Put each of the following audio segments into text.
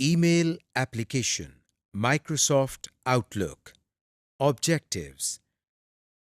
Email application, Microsoft Outlook. Objectives.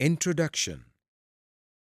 Introduction.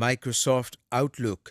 Microsoft Outlook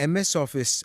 MS Office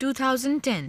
2010।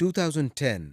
2010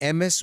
MS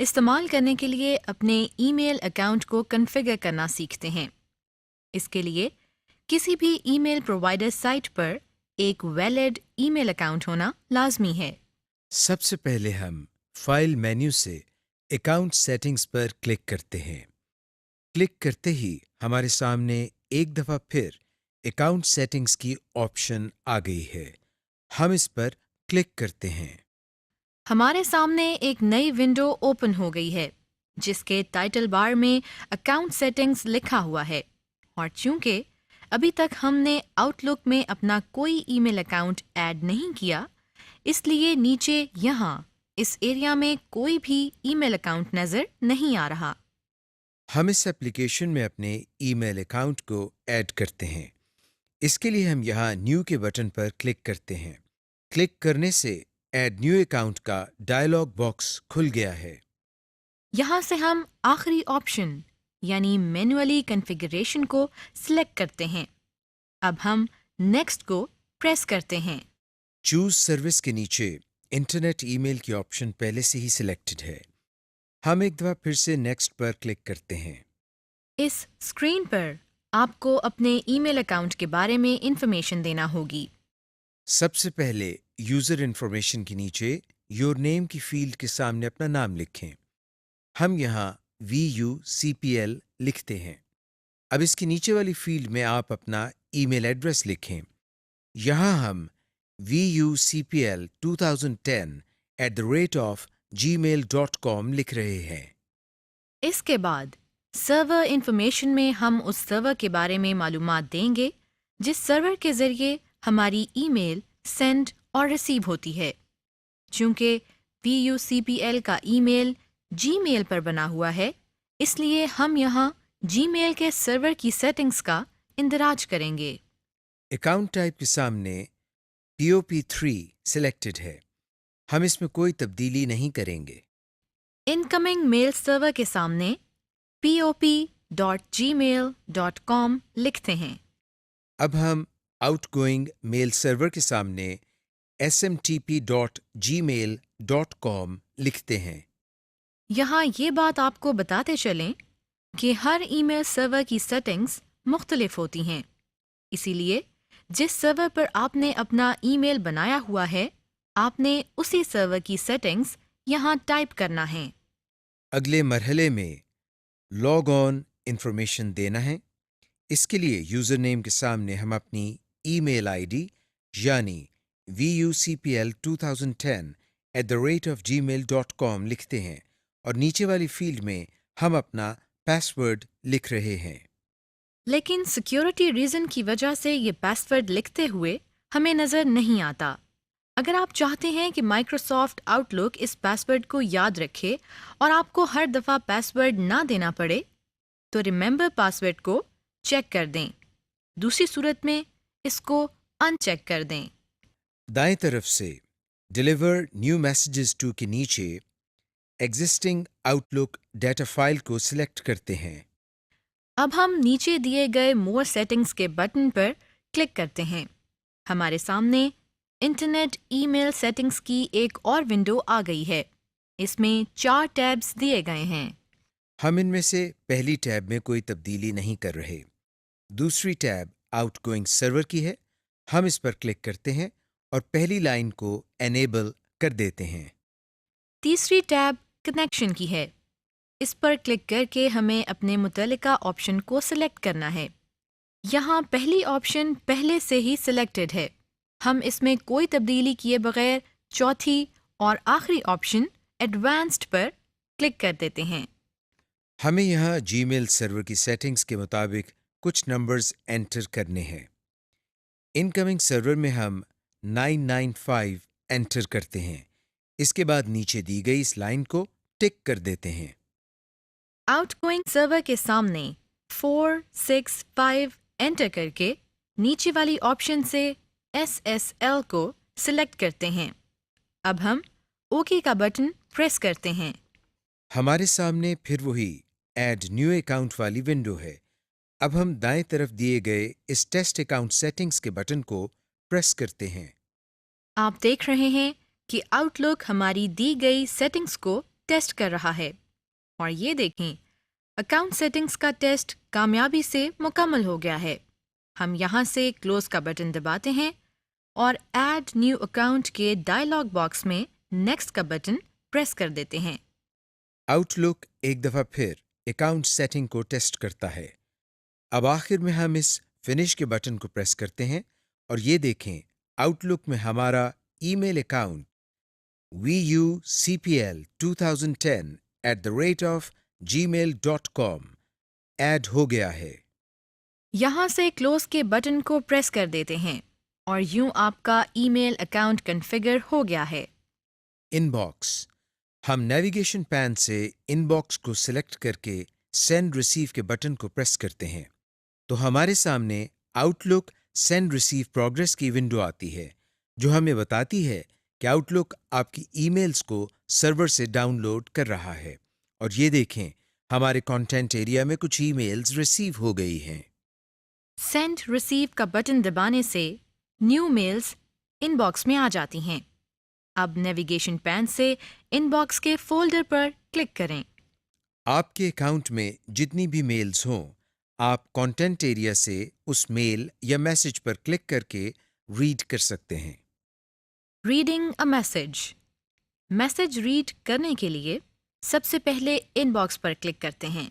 استعمال کرنے کے لیے اپنے ای میل اکاؤنٹ کو کنفیگر کرنا سیکھتے ہیں۔ اس کے لیے کسی بھی ای میل پرووائڈر سائٹ پر ایک ویلڈ ای میل اکاؤنٹ ہونا لازمی ہے۔ سب سے پہلے ہم فائل مینیو سے اکاؤنٹ سیٹنگز پر کلک کرتے ہیں۔ کلک کرتے ہی ہمارے سامنے ایک دفعہ پھر اکاؤنٹ سیٹنگز کی آپشن آ گئی ہے۔ ہم اس پر کلک کرتے ہیں۔ ہمارے سامنے ایک نئی ونڈو اوپن ہو گئی ہے جس کے ٹائٹل بار میں اکاؤنٹ سیٹنگز لکھا ہوا ہے، اور چونکہ ابھی تک ہم نے آؤٹ لک میں اپنا کوئی ای میل اکاؤنٹ ایڈ نہیں کیا، اس لیے نیچے یہاں اس ایریا میں کوئی بھی ای میل اکاؤنٹ نظر نہیں آ رہا۔ ہم اس ایپلیکیشن میں اپنے ای میل اکاؤنٹ کو ایڈ کرتے ہیں۔ اس کے لیے ہم یہاں نیو کے بٹن پر کلک کرتے ہیں۔ کلک کرنے سے ایڈ نیو اکاؤنٹ کا ڈائلاگ باکس کھل گیا ہے۔ یہاں سے ہم آخری آپشن یعنی مینولی کنفیگریشن کو سلیکٹ کرتے ہیں۔ اب ہم نیکسٹ کو پریس کرتے ہیں۔ چوز سروس کے نیچے انٹرنیٹ ای میل کی آپشن پہلے سے ہی سلیکٹڈ ہے۔ ہم ایک دفعہ پھر سے نیکسٹ پر کلک کرتے ہیں۔ اس اسکرین پر آپ کو اپنے ای میل اکاؤنٹ کے بارے میں انفارمیشن دینا ہوگی۔ سب سے پہلے یوزر انفارمیشن کے نیچے یور نیم کی فیلڈ کے سامنے اپنا نام لکھیں۔ ہم یہاں VUCPL لکھتے ہیں۔ اب اس کے نیچے والی فیلڈ میں آپ اپنا ای میل ایڈریس لکھیں۔ یہاں ہم VUCPL2010@gmail.com لکھ رہے ہیں۔ اس کے بعد سرور انفارمیشن میں ہم اس سرور کے بارے میں معلومات دیں گے جس سرور کے ذریعے ہماری ای میل سینڈ اور ریسیو ہوتی ہے۔ چونکہ VUCPL کا ای میل جی میل پر بنا ہوا ہے، اس لیے ہم یہاں جی میل کے سرور کی سیٹنگز کا اندراج کریں گے۔ اکاؤنٹ ٹائپ کے سامنے POP3 سلیکٹڈ ہے۔ ہم اس میں کوئی تبدیلی نہیں کریں گے۔ انکمنگ میل سرور کے سامنے pop.gmail.com لکھتے ہیں۔ اب ہم آؤٹ گوئنگ میل سرور کے سامنے smtp.gmail.com لکھتے ہیں۔ یہاں یہ بات آپ کو بتاتے چلیں کہ ہر ای میل سرور کی سیٹنگز مختلف ہوتی ہیں، اسی لیے جس سرور پر آپ نے اپنا ای میل بنایا ہوا ہے، آپ نے اسی سرور کی سیٹنگز یہاں ٹائپ کرنا ہے۔ اگلے مرحلے میں لاگ آن انفارمیشن دینا ہے۔ اس کے لیے یوزر نیم کے سامنے ہم اپنی ای میل آئی ڈی یعنی VUCPL2010@gmail.com لکھتے ہیں، اور نیچے والی فیلڈ میں ہم اپنا پاس ورڈ لکھ رہے ہیں۔ لیکن سیکیورٹی ریزن کی وجہ سے یہ پاس ورڈ لکھتے ہوئے ہمیں نظر نہیں آتا۔ اگر آپ چاہتے ہیں کہ مائکروسافٹ آؤٹ لک اس پاس ورڈ کو یاد رکھے اور آپ کو ہر دفعہ پاس ورڈ نہ دینا پڑے، تو ریممبر پاس ورڈ کو چیک کر دیں۔ دوسری صورت میں اس کو ان چیک کر دیں۔ دائیں طرف سے ڈیلیور نیو میسیجز ٹو کے نیچے ایگزسٹنگ آؤٹ لک ڈیٹا فائل کو سلیکٹ کرتے ہیں۔ اب ہم نیچے دیے گئے مور سیٹنگز کے بٹن پر کلک کرتے ہیں۔ ہمارے سامنے انٹرنیٹ ای میل سیٹنگز کی ایک اور ونڈو آ گئی ہے۔ اس میں 4 ٹیبز دیے گئے ہیں۔ ہم ان میں سے پہلی ٹیب میں کوئی تبدیلی نہیں کر رہے۔ دوسری ٹیب آؤٹ گوئنگ سرور کی ہے۔ ہم اس پر کلک کرتے ہیں اور پہلی لائن کو انیبل کر دیتے ہیں۔ تیسری ٹیب کنیکشن کی ہے۔ اس پر کلک کر کے ہمیں اپنے متعلقہ آپشن کو سلیکٹ کرنا ہے۔ یہاں پہلی آپشن پہلے سے ہی سلیکٹڈ ہے۔ ہم اس میں کوئی تبدیلی کیے بغیر چوتھی اور آخری آپشن ایڈوانسڈ پر کلک کر دیتے ہیں۔ ہمیں یہاں جی میل سرور کی سیٹنگز کے مطابق کچھ نمبرز انٹر کرنے ہیں۔ انکمنگ سرور میں ہم 995 انٹر کرتے ہیں۔ اس کے بعد نیچے دی گئی اس لائن کو ٹک کر دیتے ہیں۔ آؤٹ گوئنگ سرور کے سامنے 465 انٹر کر کے نیچے والی آپشن سے SSL کو سلیکٹ کرتے ہیں۔ اب ہم اوکے کا بٹن پریس کرتے ہیں۔ ہمارے سامنے پھر وہی ایڈ نیو اکاؤنٹ والی ونڈو ہے۔ اب ہم دائیں طرف دیے گئے اس ٹیسٹ اکاؤنٹ سیٹنگز کے بٹن کو پریس کرتے ہیں۔ آپ دیکھ رہے ہیں کہ آؤٹ لک ہماری دی گئی سیٹنگز کو ٹیسٹ کر رہا ہے، اور یہ دیکھیں اکاؤنٹ سیٹنگز کا ٹیسٹ کامیابی سے مکمل ہو گیا ہے۔ ہم یہاں سے کلوز کا بٹن دباتے ہیں اور ایڈ نیو اکاؤنٹ کے ڈائلاگ باکس میں نیکسٹ کا بٹن پریس کر دیتے ہیں۔ آؤٹ لک ایک دفعہ پھر اکاؤنٹ سیٹنگ کو ٹیسٹ کرتا ہے۔ اب آخر میں ہم اس فنش کے بٹن کو پریس کرتے ہیں اور یہ دیکھیں آؤٹ لک میں ہمارا ای میل اکاؤنٹ vucpl2010@gmail.com ایڈ ہو گیا ہے۔ یہاں سے کلوز کے بٹن کو پریس کر دیتے ہیں اور یوں آپ کا ای میل اکاؤنٹ کنفیگر ہو گیا ہے۔ ان باکس، ہم نیویگیشن پین سے ان باکس کو سلیکٹ کر کے سینڈ ریسیو کے بٹن کو پریس کرتے ہیں تو ہمارے سامنے آؤٹ لک سینڈ ریسیو پروگرس کی ونڈو آتی ہے جو ہمیں بتاتی ہے کہ آؤٹ لک آپ کی ای میلز کو سرور سے ڈاؤن لوڈ کر رہا ہے، اور یہ دیکھیں ہمارے کانٹینٹ ایریا میں کچھ ای میلز ریسیو ہو گئی ہیں۔ سینڈ ریسیو کا بٹن دبانے سے نیو میلز ان باکس میں آ جاتی ہیں۔ اب نیویگیشن پین سے ان باکس کے فولڈر پر کلک کریں۔ آپ کے اکاؤنٹ میں جتنی بھی میلز ہوں، آپ کانٹینٹ ایریا سے اس میل یا میسج پر کلک کر کے ریڈ کر سکتے ہیں۔ Reading a message, message read کرنے کے لیے سب سے پہلے ان باکس پر کلک کرتے ہیں۔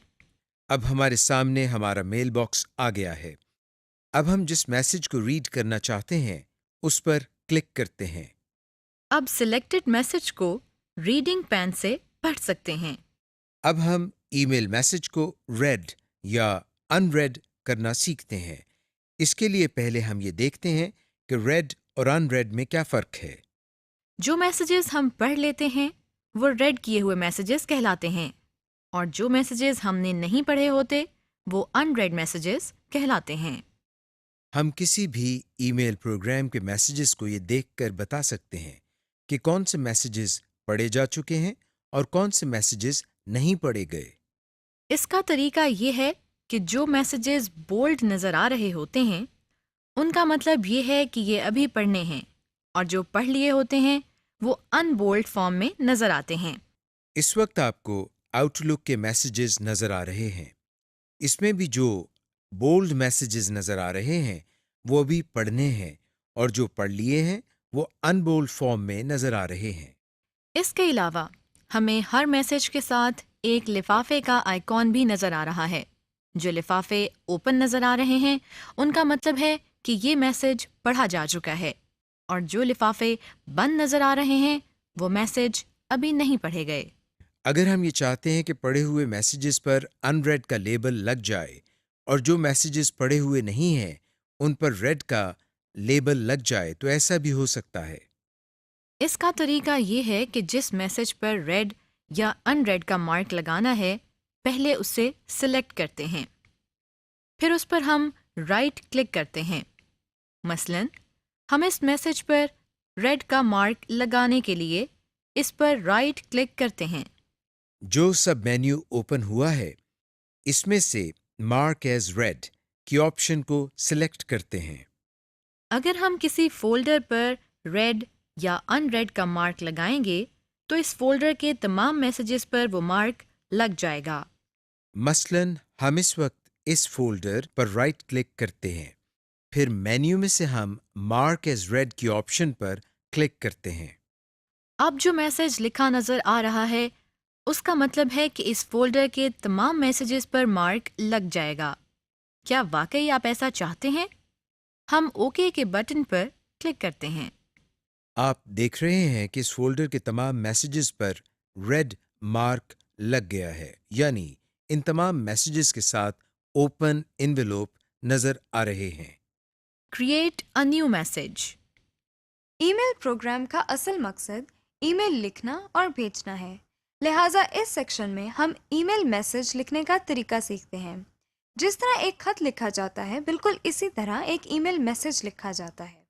اب ہمارے سامنے ہمارا میل باکس آ گیا ہے۔ اب ہم جس میسج کو ریڈ کرنا چاہتے ہیں اس پر کلک کرتے ہیں۔ اب سلیکٹڈ میسج کو ریڈنگ پین سے پڑھ سکتے ہیں۔ اب ہم ای میل میسج کو ریڈ یا ان ریڈ کرنا سیکھتے ہیں۔ اس کے لیے پہلے ہم یہ دیکھتے ہیں کہ ریڈ اور ان ریڈ میں کیا فرق ہے۔ جو میسیجز ہم پڑھ لیتے ہیں وہ ریڈ کیے ہوئے میسیجز کہلاتے ہیں، اور جو میسیجز ہم نے نہیں پڑھے ہوتے وہ ان ریڈ میسیجز کہلاتے ہیں۔ ہم کسی بھی ای میل پروگرام کے میسیجز کو یہ دیکھ کر بتا سکتے ہیں کہ کون سے میسیجز پڑھے جا چکے ہیں اور کون سے میسیجز نہیں پڑھے گئے۔ اس کا طریقہ یہ ہے کہ جو میسیجز بولڈ نظر آ رہے ہوتے ہیں ان کا مطلب یہ ہے کہ یہ ابھی پڑھنے ہیں، اور جو پڑھ لیے ہوتے ہیں وہ ان بولڈ فارم میں نظر آتے ہیں۔ اس وقت آپ کو آؤٹ لک کے میسیجز نظر آ رہے ہیں۔ اس میں بھی جو بولڈ میسیجز نظر آ رہے ہیں وہ بھی پڑھنے ہیں، اور جو پڑھ لیے ہیں وہ ان بولڈ فارم میں نظر آ رہے ہیں۔ اس کے علاوہ ہمیں ہر میسج کے ساتھ ایک لفافے کا آئیکن بھی نظر آ رہا ہے۔ جو لفافے اوپن نظر آ رہے ہیں ان کا مطلب ہے کہ یہ میسج پڑھا جا چکا ہے، اور جو لفافے بند نظر آ رہے ہیں وہ میسج ابھی نہیں پڑھے گئے۔ اگر ہم یہ چاہتے ہیں کہ پڑھے ہوئے میسیجز پر ان ریڈ کا لیبل لگ جائے اور جو میسیجز پڑھے ہوئے نہیں ہیں ان پر ریڈ کا لیبل لگ جائے تو ایسا بھی ہو سکتا ہے۔ اس کا طریقہ یہ ہے کہ جس میسج پر ریڈ یا ان ریڈ کا مارک لگانا ہے پہلے اسے سلیکٹ کرتے ہیں، پھر اس پر ہم رائٹ کلک کرتے ہیں۔ مثلاً ہم اس میسج پر ریڈ کا مارک لگانے کے لیے اس پر رائٹ کلک کرتے ہیں۔ جو سب مینیو اوپن ہوا ہے اس میں سے مارک ایز ریڈ کی آپشن کو سلیکٹ کرتے ہیں۔ اگر ہم کسی فولڈر پر ریڈ یا ان ریڈ کا مارک لگائیں گے تو اس فولڈر کے تمام میسیجز پر وہ مارک لگ جائے گا۔ مثلاً ہم اس وقت اس فولڈر پر رائٹ کلک کرتے ہیں، پھر مینیو میں سے ہم مارک ایز ریڈ کی آپشن پر کلک کرتے ہیں۔ اب جو میسج لکھا نظر آ رہا ہے اس کا مطلب ہے کہ اس فولڈر کے تمام میسیجز پر مارک لگ جائے گا۔ کیا واقعی آپ ایسا چاہتے ہیں؟ ہم اوکے کے بٹن پر کلک کرتے ہیں۔ آپ دیکھ رہے ہیں کہ اس فولڈر کے تمام میسیجز پر ریڈ مارک لگ گیا ہے، یعنی ان تمام میسیجز کے ساتھ اوپن انویلوپ نظر آ رہے ہیں۔ Create a new message. Email program کا اصل مقصد ای میل لکھنا اور بھیجنا ہے، لہٰذا اس سیکشن میں ہم ای میل میسج لکھنے کا طریقہ سیکھتے ہیں۔ جس طرح ایک خط لکھا جاتا ہے بالکل اسی طرح ایک ای میل میسج لکھا جاتا ہے۔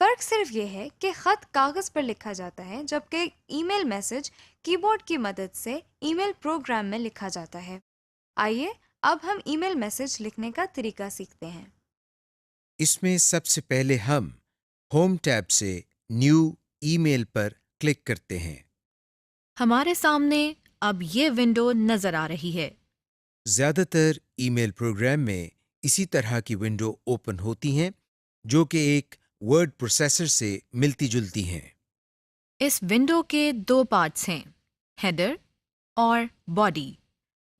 فرق صرف یہ ہے کہ خط کاغذ پر لکھا جاتا ہے جبکہ ای میل میسج کی بورڈ کی مدد سے ای میل پروگرام میں لکھا جاتا ہے۔ آئیے اب ہم ای میل میسج لکھنے کا طریقہ سیکھتے ہیں۔ اس میں سب سے پہلے ہم ہوم ٹیب سے نیو ای میل پر کلک کرتے ہیں۔ ہمارے سامنے اب یہ ونڈو نظر آ رہی ہے۔ زیادہ تر ای میل پروگرام میں اسی طرح کی ونڈو اوپن ہوتی ہیں جو کہ ایک ورڈ پروسیسر سے ملتی جلتی ہیں۔ اس ونڈو کے دو پارٹس ہیں، ہیڈر اور باڈی۔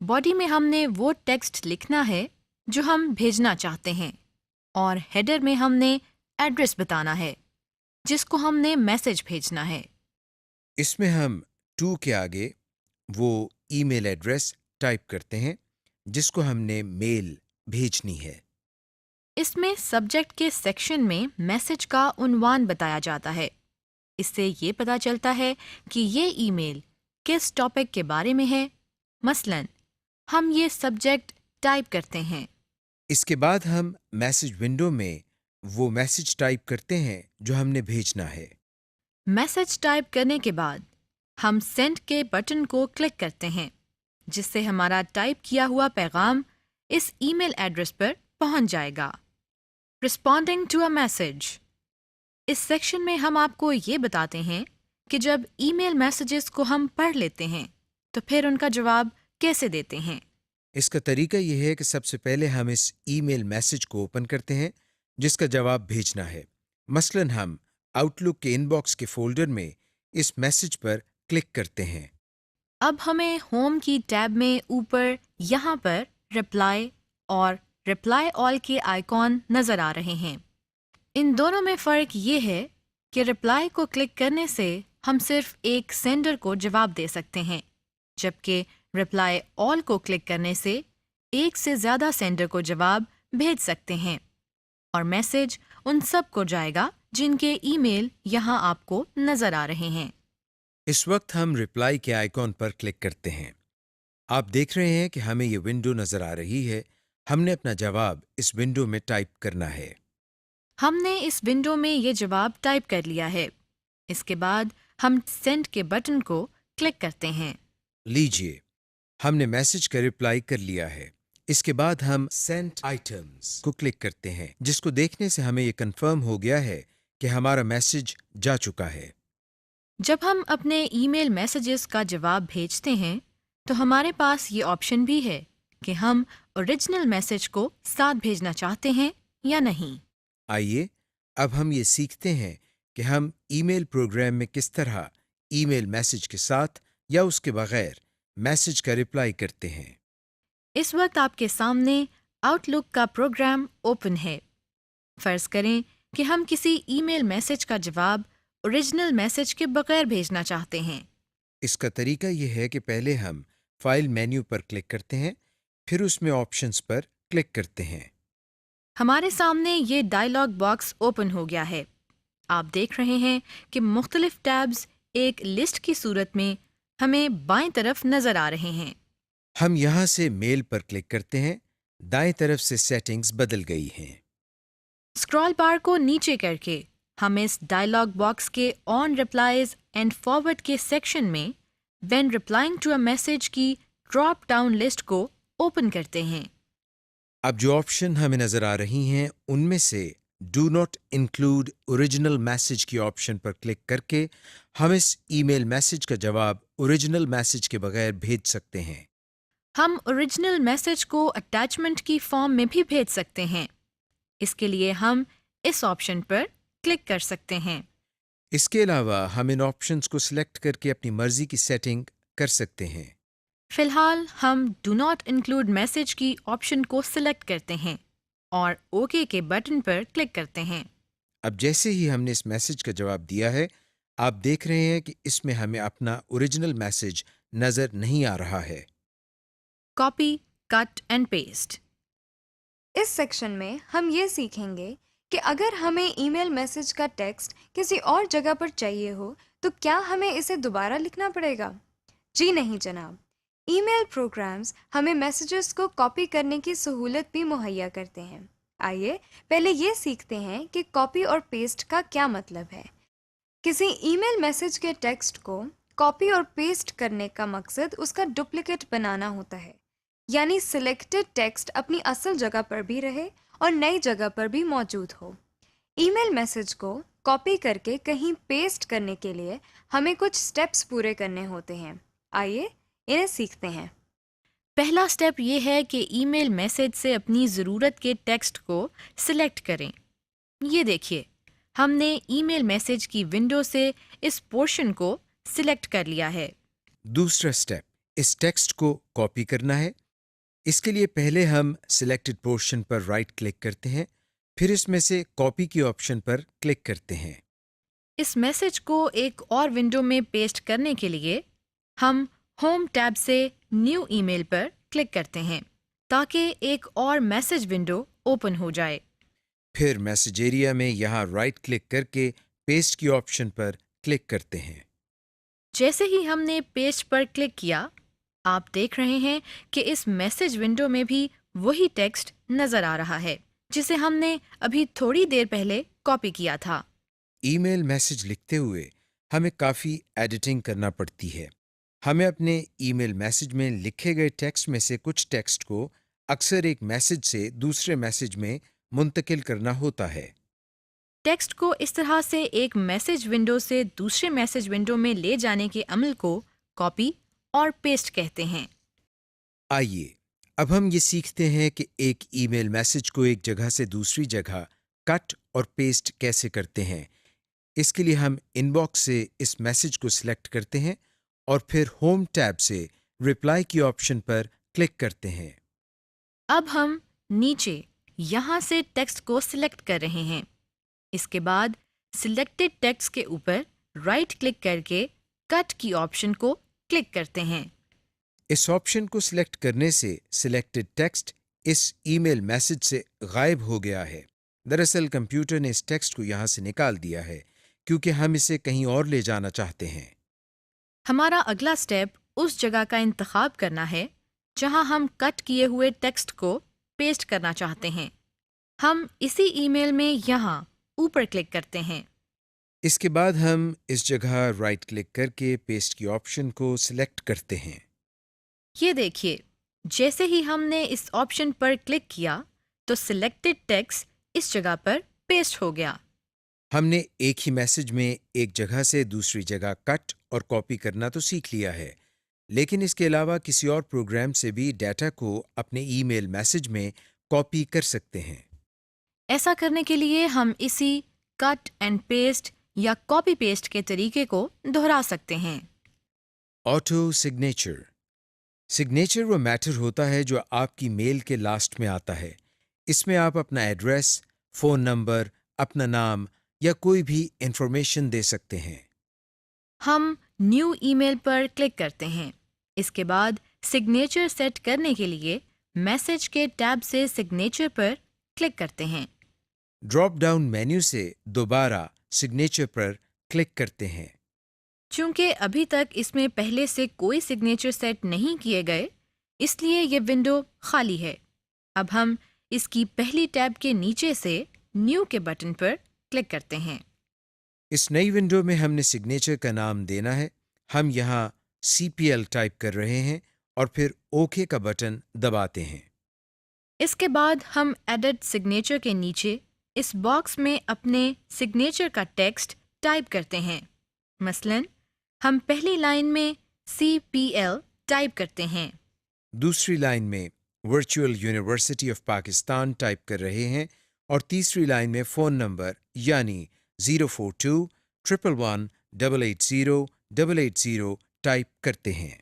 باڈی میں ہم نے وہ ٹیکسٹ لکھنا ہے جو ہم بھیجنا چاہتے ہیں، اور ہیڈر میں ہم نے ایڈریس بتانا ہے جس کو ہم نے میسج بھیجنا ہے۔ اس میں ہم ٹو کے آگے وہ ای میل ایڈریس ٹائپ کرتے ہیں جس کو ہم نے میل بھیجنی ہے۔ اس میں سبجیکٹ کے سیکشن میں میسج کا عنوان بتایا جاتا ہے۔ اس سے یہ پتہ چلتا ہے کہ یہ ای میل کس ٹاپک کے بارے میں ہے۔ مثلاً ہم یہ سبجیکٹ ٹائپ کرتے ہیں۔ اس کے بعد ہم میسج ونڈو میں وہ میسج ٹائپ کرتے ہیں جو ہم نے بھیجنا ہے۔ میسج ٹائپ کرنے کے بعد ہم سینڈ کے بٹن کو کلک کرتے ہیں، جس سے ہمارا ٹائپ کیا ہوا پیغام اس ای میل ایڈریس پر پہنچ جائے گا۔ رسپونڈنگ ٹو اے میسج، اس سیکشن میں ہم آپ کو یہ بتاتے ہیں کہ جب ای میل میسیجز کو ہم پڑھ لیتے ہیں تو پھر ان کا جواب کیسے دیتے ہیں۔ اس کا طریقہ یہ ہے کہ سب سے پہلے ہم اس ای میل میسج کو اوپن کرتے ہیں جس کا جواب بھیجنا ہے۔ مثلاً ہم آؤٹ لک کے ان باکس کے فولڈر میں اس میسج پر کلک کرتے ہیں۔ اب ہمیں ہوم کی ٹیب میں اوپر یہاں پر رپلائی اور رپلائی آل کے آئیکن نظر آ رہے ہیں۔ ان دونوں میں فرق یہ ہے کہ رپلائی کو کلک کرنے سے ہم صرف ایک سینڈر کو جواب دے سکتے ہیں، جبکہ رپلائی آل کو کلک کرنے سے ایک سے زیادہ سینڈر کو جواب بھیج سکتے ہیں، اور میسج ان سب کو جائے گا جن کے ای میل یہاں آپ کو نظر آ رہے ہیں۔ اس وقت ہم رپلائی کے آئیکن پر کلک کرتے ہیں۔ آپ دیکھ رہے ہیں کہ ہمیں یہ ونڈو نظر آ رہی ہے۔ ہم نے اپنا جواب اس ونڈو میں ٹائپ کرنا ہے۔ ہم نے اس ونڈو میں یہ جواب ٹائپ کر لیا ہے۔ اس کے بعد ہم سینڈ کے بٹن کو کلک کرتے ہیں۔ لیجئے، ہم نے میسج کا رپلائی کر لیا ہے۔ اس کے بعد ہم سینٹ آئٹمز کو کلک کرتے ہیں، جس کو دیکھنے سے ہمیں یہ کنفرم ہو گیا ہے کہ ہمارا میسج جا چکا ہے۔ جب ہم اپنے ای میل میسیجز کا جواب بھیجتے ہیں تو ہمارے پاس یہ آپشن بھی ہے کہ ہم اوریجنل میسج کو ساتھ بھیجنا چاہتے ہیں یا نہیں۔ آئیے اب ہم یہ سیکھتے ہیں کہ ہم ای میل پروگرام میں کس طرح ای میل میسج کے ساتھ یا اس کے بغیر میسج کا رپلائی کرتے ہیں۔ اس وقت آپ کے سامنے آؤٹ لک کا پروگرام اوپن ہے۔ فرض کریں کہ ہم کسی ای میل میسج کا جواب اوریجنل میسج کے بغیر بھیجنا چاہتے ہیں۔ اس کا طریقہ یہ ہے کہ پہلے ہم فائل مینیو پر کلک کرتے ہیں، پھر اس میں آپشنز پر کلک کرتے ہیں۔ ہمارے سامنے یہ ڈائلاگ باکس اوپن ہو گیا ہے۔ آپ دیکھ رہے ہیں کہ مختلف ٹیبز ایک لسٹ کی صورت میں ہمیں بائیں طرف نظر آ رہے ہیں۔ ہم یہاں سے میل پر کلک کرتے ہیں۔ دائیں طرف سے سیٹنگز بدل گئی ہیں۔ اسکرال بار کو نیچے کر کے ہم اس ڈائلاگ باکس کے آن ریپلائز اینڈ فارورڈ کے سیکشن میں وین رپلائنگ ٹو اے میسج کی ڈراپ ڈاؤن لسٹ کو اوپن کرتے ہیں۔ اب جو آپشن ہمیں نظر آ رہی ہیں ان میں سے do not include original message کی آپشن پر کلک کر کے ہم اس ای میل میسج کا جواب اوریجنل میسج کے بغیر بھیج سکتے ہیں۔ ہم اوریجنل میسج کو اٹیچمنٹ کی فارم میں بھی بھیج سکتے ہیں۔ اس کے لیے ہم اس آپشن پر کلک کر سکتے ہیں۔ اس کے علاوہ ہم ان آپشنز کو سلیکٹ کر کے اپنی مرضی کی سیٹنگ کر سکتے ہیں۔ فی الحال ہم ڈو ناٹ انکلوڈ میسج کی آپشن کو سلیکٹ کرتے ہیں اور اوکے کے بٹن پر کلک کرتے ہیں۔ اب جیسے ہی ہم نے اس میسج کا جواب دیا ہے، آپ دیکھ رہے ہیں کہ اس میں ہمیں اپنا اوریجنل میسج نظر نہیں آ رہا ہے۔ Copy, cut and paste. اس سیکشن میں ہم یہ سیکھیں گے کہ اگر ہمیں ای میل میسج کا ٹیکسٹ کسی اور جگہ پر چاہیے ہو تو کیا ہمیں اسے دوبارہ لکھنا پڑے گا؟ جی نہیں جناب، ای میل پروگرامز ہمیں میسیجز کو کاپی کرنے کی سہولت بھی مہیا کرتے ہیں۔ آئیے پہلے یہ سیکھتے ہیں کہ کاپی اور پیسٹ کا کیا مطلب ہے۔ کسی ای میل میسج کے ٹیکسٹ کو کاپی اور پیسٹ کرنے کا مقصد اس کا ڈپلیکیٹ بنانا ہوتا ہے، یعنی سلیکٹڈ ٹیکسٹ اپنی اصل جگہ پر بھی رہے اور نئی جگہ پر بھی موجود ہو۔ ای میل میسج کو کاپی کر کے کہیں پیسٹ کرنے کے لیے ہمیں کچھ سٹیپس پورے کرنے ہوتے ہیں. آئیے انہیں سیکھتے ہیں. پہلا سٹیپ یہ ہے کہ ای میل میسج سے اپنی ضرورت کے ٹیکسٹ کو سلیکٹ کریں. یہ دیکھیے، ہم نے ای میل میسج کی ونڈو سے اس پورشن کو سلیکٹ کر لیا ہے. دوسرا سٹیپ اس ٹیکسٹ کو کاپی کرنا ہے. اس کے لیے پہلے ہم سلیکٹڈ پورشن پر رائٹ کلک کرتے ہیں، پھر اس میں سے کاپی کی آپشن پر کلک کرتے ہیں. اس میسج کو ایک اور ونڈو میں پیسٹ کرنے کے لیے ہم ہوم ٹیب سے نیو ای میل پر کلک کرتے ہیں تاکہ ایک اور میسج ونڈو اوپن ہو جائے. پھر میسج ایریا میں یہاں رائٹ کلک کر کے پیسٹ کی آپشن پر کلک کرتے ہیں. جیسے ہی ہم نے پیسٹ پر کلک کیا، آپ دیکھ رہے ہیں کہ اس میسج ونڈو میں بھی وہی ٹیکسٹ نظر آ رہا ہے جسے ہم نے ابھی تھوڑی دیر پہلے کاپی کیا تھا. ای میل میسج لکھتے ہوئے ہمیں کافی ایڈیٹنگ کرنا پڑتی ہے. ہمیں اپنے ای میل میسج میں لکھے گئے ٹیکسٹ میں سے کچھ ٹیکسٹ کو اکثر ایک میسج سے دوسرے میسج میں منتقل کرنا ہوتا ہے. ٹیکسٹ کو اس طرح سے ایک میسج ونڈو سے دوسرے میسج ونڈو میں لے جانے کے عمل کو کاپی اور پیسٹ کہتے ہیں. آئیے اب ہم یہ سیکھتے ہیں کہ ایک ای میل میسج کو ایک جگہ سے دوسری جگہ کٹ اور پیسٹ کیسے کرتے ہیں. اس کے لیے ہم ان باکس سے اس میسج کو سلیکٹ کرتے ہیں اور پھر ہوم ٹیب سے رپلائی کی آپشن پر کلک کرتے ہیں. اب ہم نیچے یہاں سے ٹیکسٹ کو سلیکٹ کر رہے ہیں. اس کے بعد سلیکٹڈ ٹیکسٹ کے اوپر رائٹ کلک کر کے کٹ کی آپشن کو کلک کرتے ہیں. اس آپشن کو سلیکٹ کرنے سے سلیکٹڈ ٹیکسٹ اس ای میل میسج سے غائب ہو گیا ہے. دراصل کمپیوٹر نے اس ٹیکسٹ کو یہاں سے نکال دیا ہے کیونکہ ہم اسے کہیں اور لے جانا چاہتے ہیں. ہمارا اگلا سٹیپ اس جگہ کا انتخاب کرنا ہے جہاں ہم کٹ کیے ہوئے ٹیکسٹ کو پیسٹ کرنا چاہتے ہیں. ہم اسی ای میل میں یہاں اوپر کلک کرتے ہیں. اس کے بعد ہم اس جگہ رائٹ کلک کر کے پیسٹ کی آپشن کو سلیکٹ کرتے ہیں. یہ دیکھیے، جیسے ہی ہم نے اس آپشن پر کلک کیا تو سلیکٹڈ ٹیکسٹ اس جگہ پر پیسٹ ہو گیا. ہم نے ایک ہی میسج میں ایک جگہ سے دوسری جگہ کٹ اور کاپی کرنا تو سیکھ لیا ہے، لیکن اس کے علاوہ کسی اور پروگرام سے بھی ڈیٹا کو اپنے ای میل میسج میں کاپی کر سکتے ہیں. ایسا کرنے کے لیے ہم اسی کٹ اینڈ پیسٹ یا کاپی پیسٹ کے طریقے کو دہرا سکتے ہیں. Auto signature. سگنیچر وہ میٹر ہوتا ہے جو آپ کی میل کے لاسٹ میں آتا ہے. اس میں آپ اپنا ایڈریس، فون نمبر، اپنا نام یا کوئی بھی انفارمیشن دے سکتے ہیں. ہم نیو ای میل پر کلک کرتے ہیں. اس کے بعد سگنیچر سیٹ کرنے کے لیے میسج کے ٹیب سے سگنیچر پر کلک کرتے ہیں. ڈراپ ڈاؤن مینیو سے دوبارہ سگنیچر پر کلک کرتے ہیں. چونکہ ابھی تک اس میں پہلے سے کوئی سگنیچر سیٹ نہیں کیے گئے، اس لیے یہ ونڈو خالی ہے. اب ہم اس کی پہلی ٹیب کے نیچے سے نیو کے بٹن پر کلک کرتے ہیں. اس نئی ونڈو میں ہم نے سگنیچر کا نام دینا ہے. ہم یہاں CPL ٹائپ کر رہے ہیں اور پھر اوکے کا بٹن دباتے ہیں. اس کے بعد ہم ایڈٹ سگنیچر کے نیچے اس باکس میں اپنے سگنیچر کا ٹیکسٹ ٹائپ کرتے ہیں. مثلاً ہم پہلی لائن میں CPL ٹائپ کرتے ہیں. دوسری لائن میں virtual university of Pakistan type کر رہے ہیں اور تیسری لائن میں فون نمبر یعنی 042-111-880-880 ٹائپ کرتے ہیں.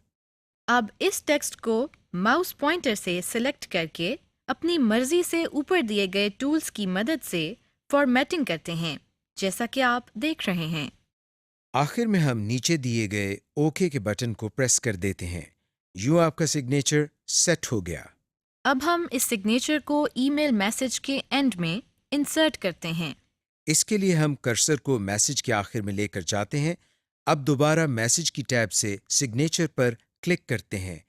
اب اس ٹیکسٹ کو ماؤس پوائنٹر سے سلیکٹ کر کے اپنی مرضی سے اوپر دیے گئے ٹولز کی مدد سے فارمیٹنگ کرتے ہیں، جیسا کہ آپ دیکھ رہے ہیں. آخر میں ہم نیچے دیے گئے اوکے کے بٹن کو پریس کر دیتے ہیں. یوں آپ کا سگنیچر سیٹ ہو گیا. اب ہم اس سگنیچر کو ای میل میسج کے اینڈ میں انسرٹ کرتے ہیں. اس کے لیے ہم کرسر کو میسج کے آخر میں لے کر جاتے ہیں. اب دوبارہ میسج کی ٹیب سے سگنیچر پر کلک کرتے ہیں.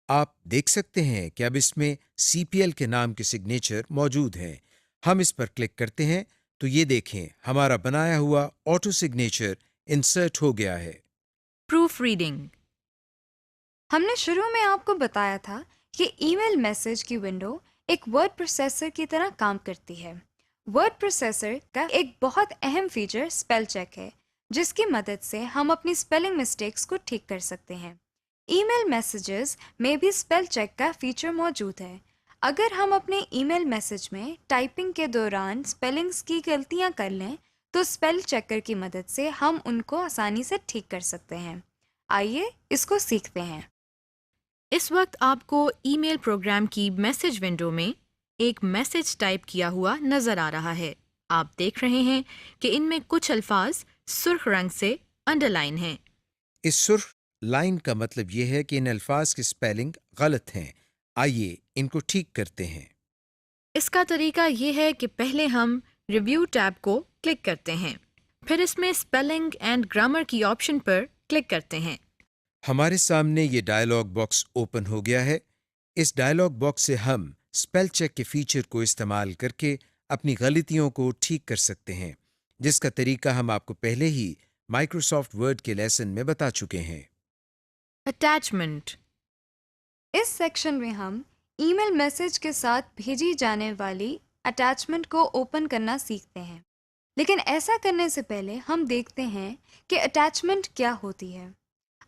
آپ دیکھ سکتے ہیں کہ اب اس میں CPL کے نام کے سگنیچر موجود ہیں. ہم اس پر کلک کرتے ہیں تو یہ دیکھیں ہمارا بنایا ہوا آٹو سگنیچر انسرٹ ہو گیا ہے. Proof reading. ہم نے شروع میں آپ کو بتایا تھا کہ ای میل میسج کی ونڈو ایک ورڈ پروسیسر کی طرح کام کرتی ہے. ورڈ پروسیسر کا ایک بہت اہم فیچر اسپیل چیک ہے، جس کی مدد سے ہم اپنی اسپیلنگ مسٹیکس کو ٹھیک کر سکتے ہیں۔ ای میل میسیجز میں بھی اسپیل چیک کا فیچر موجود ہے۔ اگر ہم اپنے ای میل میسیج میں ٹائپنگ کے دوران اسپیلنگس کی غلطیاں کر لیں تو اسپیل چیکر کی مدد سے ہم ان کو آسانی سے ٹھیک کر سکتے ہیں۔ آئیے اس کو سیکھتے ہیں۔ اس وقت آپ کو ای میل پروگرام کی میسج ونڈو میں ایک میسج ٹائپ کیا ہوا نظر آ رہا ہے۔ آپ دیکھ رہے ہیں کہ ان میں کچھ الفاظ سرخ رنگ سے انڈر لائن ہیں۔ اس سرخ لائن کا مطلب یہ ہے کہ ان الفاظ کی سپیلنگ غلط ہیں۔ آئیے ان کو ٹھیک کرتے ہیں۔ اس کا طریقہ یہ ہے کہ پہلے ہم ریویو ٹیب کو کلک کرتے ہیں، پھر اس میں اسپیلنگ اینڈ گرامر کی آپشن پر کلک کرتے ہیں۔ ہمارے سامنے یہ ڈائلاگ باکس اوپن ہو گیا ہے۔ اس ڈائلاگ باکس سے ہم اسپیل چیک کے فیچر کو استعمال کر کے اپنی غلطیوں کو ٹھیک کر سکتے ہیں، جس کا طریقہ ہم آپ کو پہلے ہی مائکروسافٹ ورڈ کے لیسن میں بتا چکے ہیں۔ اٹیچمنٹ۔ اس سیکشن میں ہم ای میل میسج کے ساتھ بھیجی جانے والی اٹیچمنٹ کو اوپن کرنا سیکھتے ہیں، لیکن ایسا کرنے سے پہلے ہم دیکھتے ہیں کہ اٹیچمنٹ کیا ہوتی ہے۔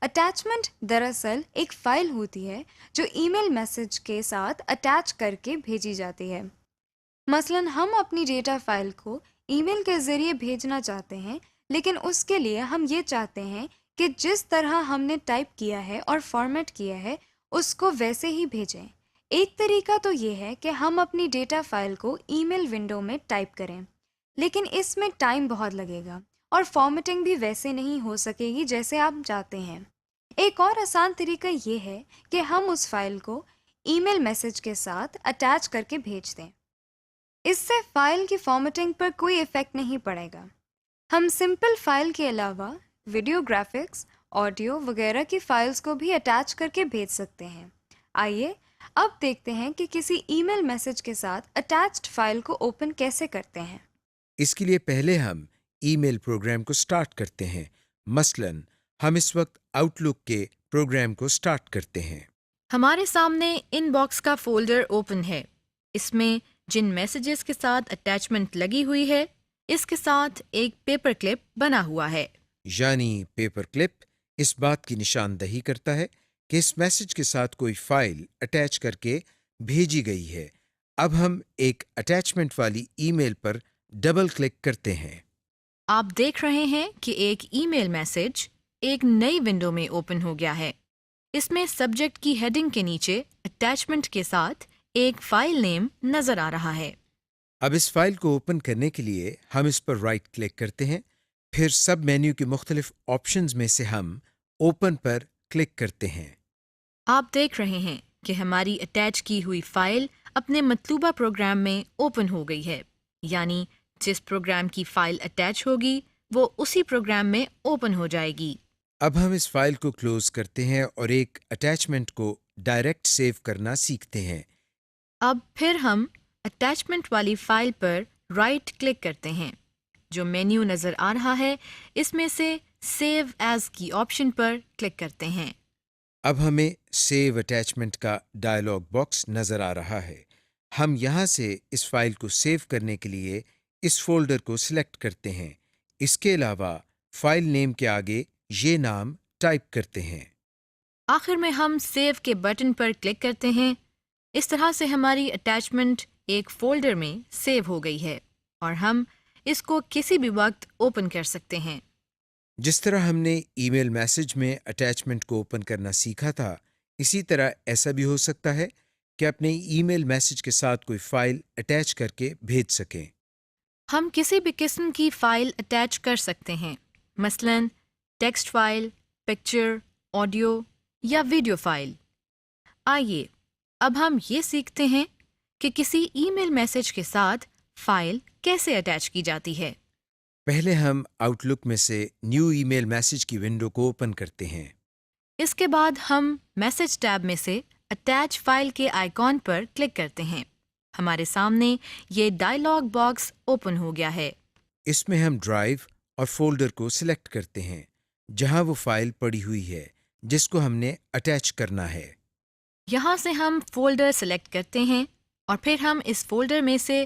اٹیچمنٹ دراصل ایک فائل ہوتی ہے جو ای میل میسج کے ساتھ اٹیچ کر کے بھیجی جاتی ہے۔ مثلاً ہم اپنی ڈیٹا فائل کو ای میل کے ذریعے بھیجنا چاہتے ہیں، لیکن اس کے لیے ہم یہ چاہتے ہیں کہ جس طرح ہم نے ٹائپ کیا ہے اور فارمیٹ کیا ہے اس کو ویسے ہی بھیجیں۔ ایک طریقہ تو یہ ہے کہ ہم اپنی ڈیٹا فائل کو ای میل ونڈو میں ٹائپ کریں، لیکن اس میں ٹائم بہت لگے گا اور فارمیٹنگ بھی ویسے نہیں ہو سکے گی جیسے آپ چاہتے ہیں۔ ایک اور آسان طریقہ یہ ہے کہ ہم اس فائل کو ای میل میسج کے ساتھ اٹیچ کر کے بھیج دیں۔ اس سے فائل کی فارمیٹنگ پر کوئی ایفیکٹ نہیں پڑے گا۔ ہم سمپل فائل کے علاوہ ویڈیو گرافکس، آڈیو وغیرہ کی فائلز کو بھی اٹیچ کر کے بھیج سکتے ہیں۔ آئیے اب دیکھتے ہیں کہ کسی ای میل میسج کے ساتھ اٹیچڈ فائل کو اوپن کیسے کرتے ہیں۔ اس کے لیے پہلے ہم ای میل پروگرام کو سٹارٹ کرتے ہیں۔ مثلاً ہم اس وقت آؤٹ لک کے پروگرام کو سٹارٹ کرتے ہیں۔ ہمارے سامنے ان باکس کا فولڈر اوپن ہے۔ اس میں جن میسیجز کے ساتھ اٹیچمنٹ لگی ہوئی ہے، اس کے ساتھ ایک پیپر کلپ بنا ہوا ہے۔ یعنی پیپر کلپ اس بات کی نشاندہی کرتا ہے کہ اس میسج کے ساتھ کوئی فائل اٹیچ کر کے بھیجی گئی ہے۔ اب ہم ایک اٹیچمنٹ والی ای میل پر ڈبل کلک کرتے ہیں۔ آپ دیکھ رہے ہیں کہ ایک ای میل میسج ایک نئی ونڈو میں اوپن ہو گیا ہے۔ اس میں سبجیکٹ کی ہیڈنگ کے نیچے اٹیچمنٹ کے ساتھ ایک فائل نیم نظر آ رہا ہے۔ اب اس فائل کو اوپن کرنے کے لیے ہم اس پر رائٹ کلک کرتے ہیں، پھر سب مینیو کے مختلف آپشنز میں سے ہم اوپن پر کلک کرتے ہیں۔ آپ دیکھ رہے ہیں کہ ہماری اٹیچ کی ہوئی فائل اپنے مطلوبہ پروگرام میں اوپن ہو گئی ہے، یعنی جس پروگرام کی فائل اٹیچ ہوگی وہ اسی پروگرام میں اوپن ہو جائے گی۔ اب ہم اس فائل کو کلوز کرتے ہیں اور ایک اٹیچمنٹ کو ڈائریکٹ سیو کرنا سیکھتے ہیں۔ اب پھر ہم اٹیچمنٹ والی فائل پر رائٹ کلک کرتے ہیں۔ جو مینیو نظر آ رہا ہے اس میں سے سیو ایز کی آپشن پر کلک کرتے ہیں۔ اب ہمیں سیو اٹیچمنٹ کا ڈائلاگ باکس نظر آ رہا ہے۔ ہم یہاں سے اس فائل کو سیو کرنے کے لیے اس فولڈر کو سلیکٹ کرتے ہیں۔ اس کے علاوہ فائل نیم کے آگے یہ نام ٹائپ کرتے ہیں۔ آخر میں ہم سیو کے بٹن پر کلک کرتے ہیں۔ اس طرح سے ہماری اٹیچمنٹ ایک فولڈر میں سیو ہو گئی ہے اور ہم اس کو کسی بھی وقت اوپن کر سکتے ہیں۔ جس طرح ہم نے ای میل میسج میں اٹیچمنٹ کو اوپن کرنا سیکھا تھا، اسی طرح ایسا بھی ہو سکتا ہے کہ اپنے ای میل میسج کے ساتھ کوئی فائل اٹیچ کر کے بھیج سکیں۔ ہم کسی بھی قسم کی فائل اٹیچ کر سکتے ہیں، مثلاً ٹیکسٹ فائل، پکچر، آڈیو یا ویڈیو فائل۔ آئیے اب ہم یہ سیکھتے ہیں کہ کسی ای میل میسج کے ساتھ فائل کیسے اٹیچ کی جاتی ہے۔ پہلے ہم آؤٹ لک میں سے نیو ای میل میسج کی ونڈو کو اوپن کرتے ہیں۔ اس کے بعد ہم میسج ٹیب میں سے اٹیچ فائل کے آئیکن پر کلک کرتے ہیں۔ ہمارے سامنے یہ ڈائلاگ باکس اوپن ہو گیا ہے۔ اس میں ہم ڈرائیو اور فولڈر کو سلیکٹ کرتے ہیں جہاں وہ فائل پڑی ہوئی ہے جس کو ہم نے اٹیچ کرنا ہے۔ یہاں سے ہم فولڈر سلیکٹ کرتے ہیں اور پھر ہم اس فولڈر میں سے